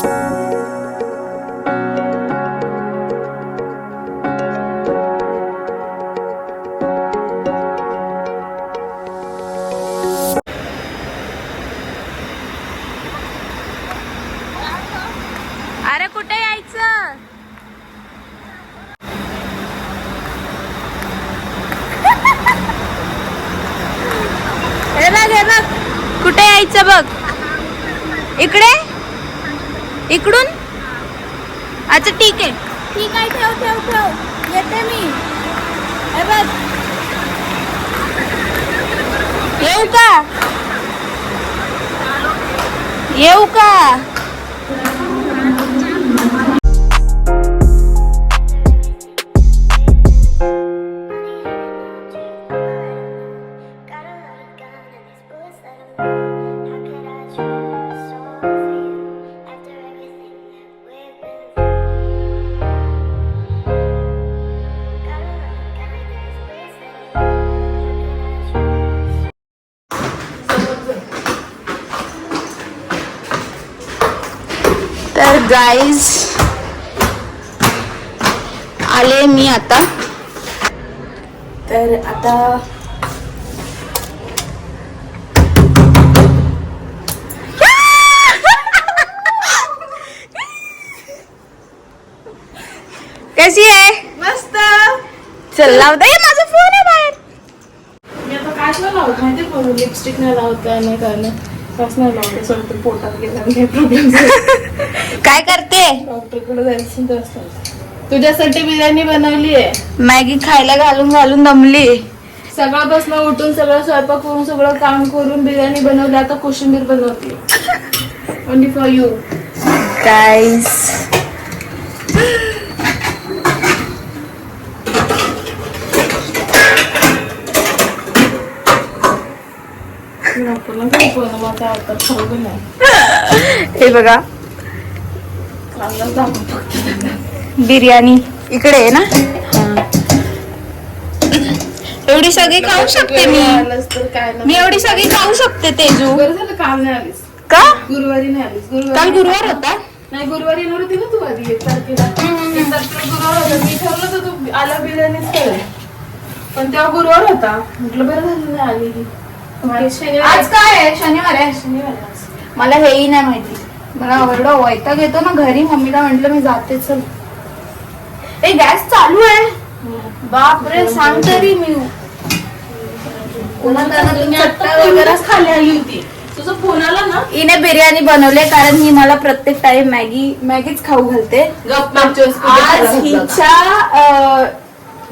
अरे कुठे यायचं? हे बघ कुठे यायचं बघ. इकडे इकडून. अच्छा ठीक आहे ठेव ठेव ठेव येते मी. हे बघ येऊ का तर गाईज आले मी आता. तर आता कशी आहे? मस्त. चल लाव दे. माझा फोन आहे बाहेर. मी आता काय नाही लावत माहिती पण लिपस्टिक नाही लावत काय नाही काच नाही लावत. सोडून पोटात गेला काही प्रॉब्लेम. काय करते? डॉक्टरकडे जायचं तर असतं. तुझ्यासाठी बिर्याणी बनवली आहे. मॅगी खायला घालून घालून दमली. सकाळपासून उठून सगळं स्वयंपाक करून सगळं काम करून बिर्याणी बनवली. आता कोशिंबीर बनवते ओनली फॉर यू गाईज. हे बघा बिर्याणी इकडे आहे ना. एवढी सगळी खाऊ शकते मी एवढी सगळी खाऊ शकते. तेजू काल नाही आलीस का? गुरुवारी नाही आलीस. काल गुरुवार होता. नाही गुरुवारी नव्हती ना तू आधी 1 तारखेला. 1 तारखेला गुरुवार होता. मी ठरवलं तर तू आला बिर्याणीच करेल पण तेव्हा गुरुवार होता. म्हटलं बरं झालं नाही आली. आज काय आहे? शनिवार आहे. मला हेही नाही माहिती. मला एवढं वैताग येतो ना घरी. मम्मीला म्हंटल मी जाते चल. ए गॅस चालू आहे. बापरे सांग तरी. मी वगैरे खाली आली होती. तुझा फोन आला ना. हिने बिर्याणी बनवले कारण ही मला प्रत्येक टाइम मॅगीच खाऊ घालते. आज हिच्या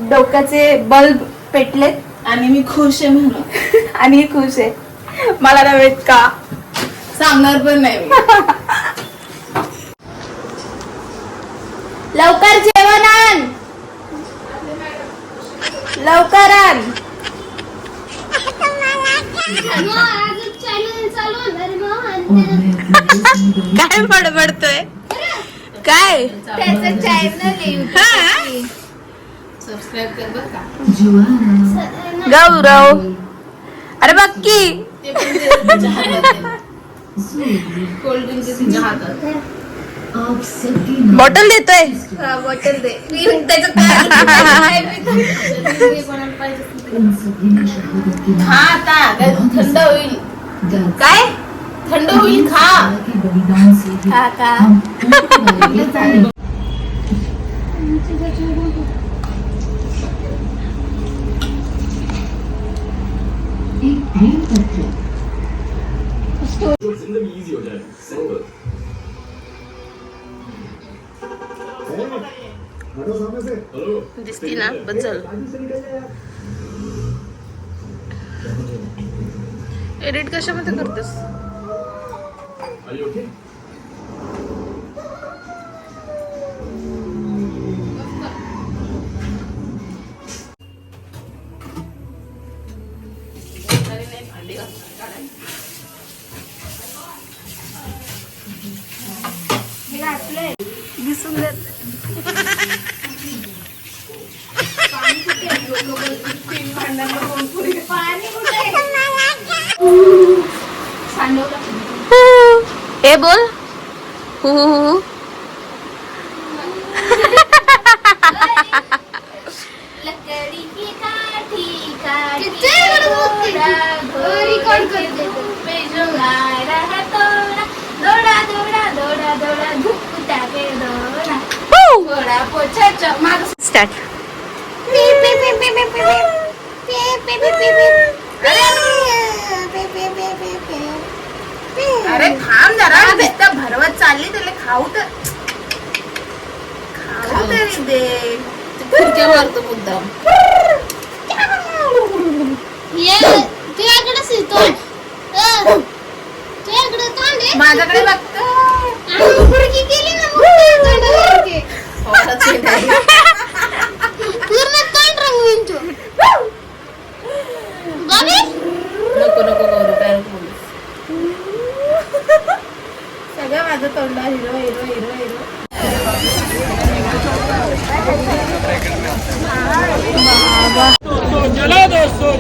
डोक्याचे बल्ब पेटलेत आणि मी खुश आहे म्हणून. आणि खुश आहे. मला नव्हेत का सांगणार पण नाही. लवकर जेवण आण. लवकर आण. काय बडबडतोय? काय त्याचं चॅनल सबस्क्राईब कर बरं का. गौरव. अरे बघ की कोल्ड ड्रिंक तिच्या हातात. बॉटल देतोय. बॉटल दे. खा आता थंड होईल. काय थंड होईल खा. का दिसती ना. बस झालं. एडिट कशामध्ये करतेस? दिसून देत. हे बोल. हु. लकड़ी की काठी काठी रिकॉर्ड करते पे जो गारा है तोड़ा दौड़ा दौड़ा दौड़ा दौड़ा धुकता के दौड़ा थोड़ा पोछा चमाक स्टार्ट. अरे थांब जरा नुसतं भरवत चालली त्याला खाऊ तर खाऊ तरी दे. फिरक्या मारतो मुद्दाम. तुझ्याकडे शितो तुझ्याकडे तोंड आहे माझ्याकडे बघतो. आणि फुडकी केली ना मग तोंडावरती पूर्ण तोंड रंगवीन तू बाबी नको नको करू काय बोलू. सगळं माझं तोंडा हिरो हिरो हिरो हिरो. चला दोस्तों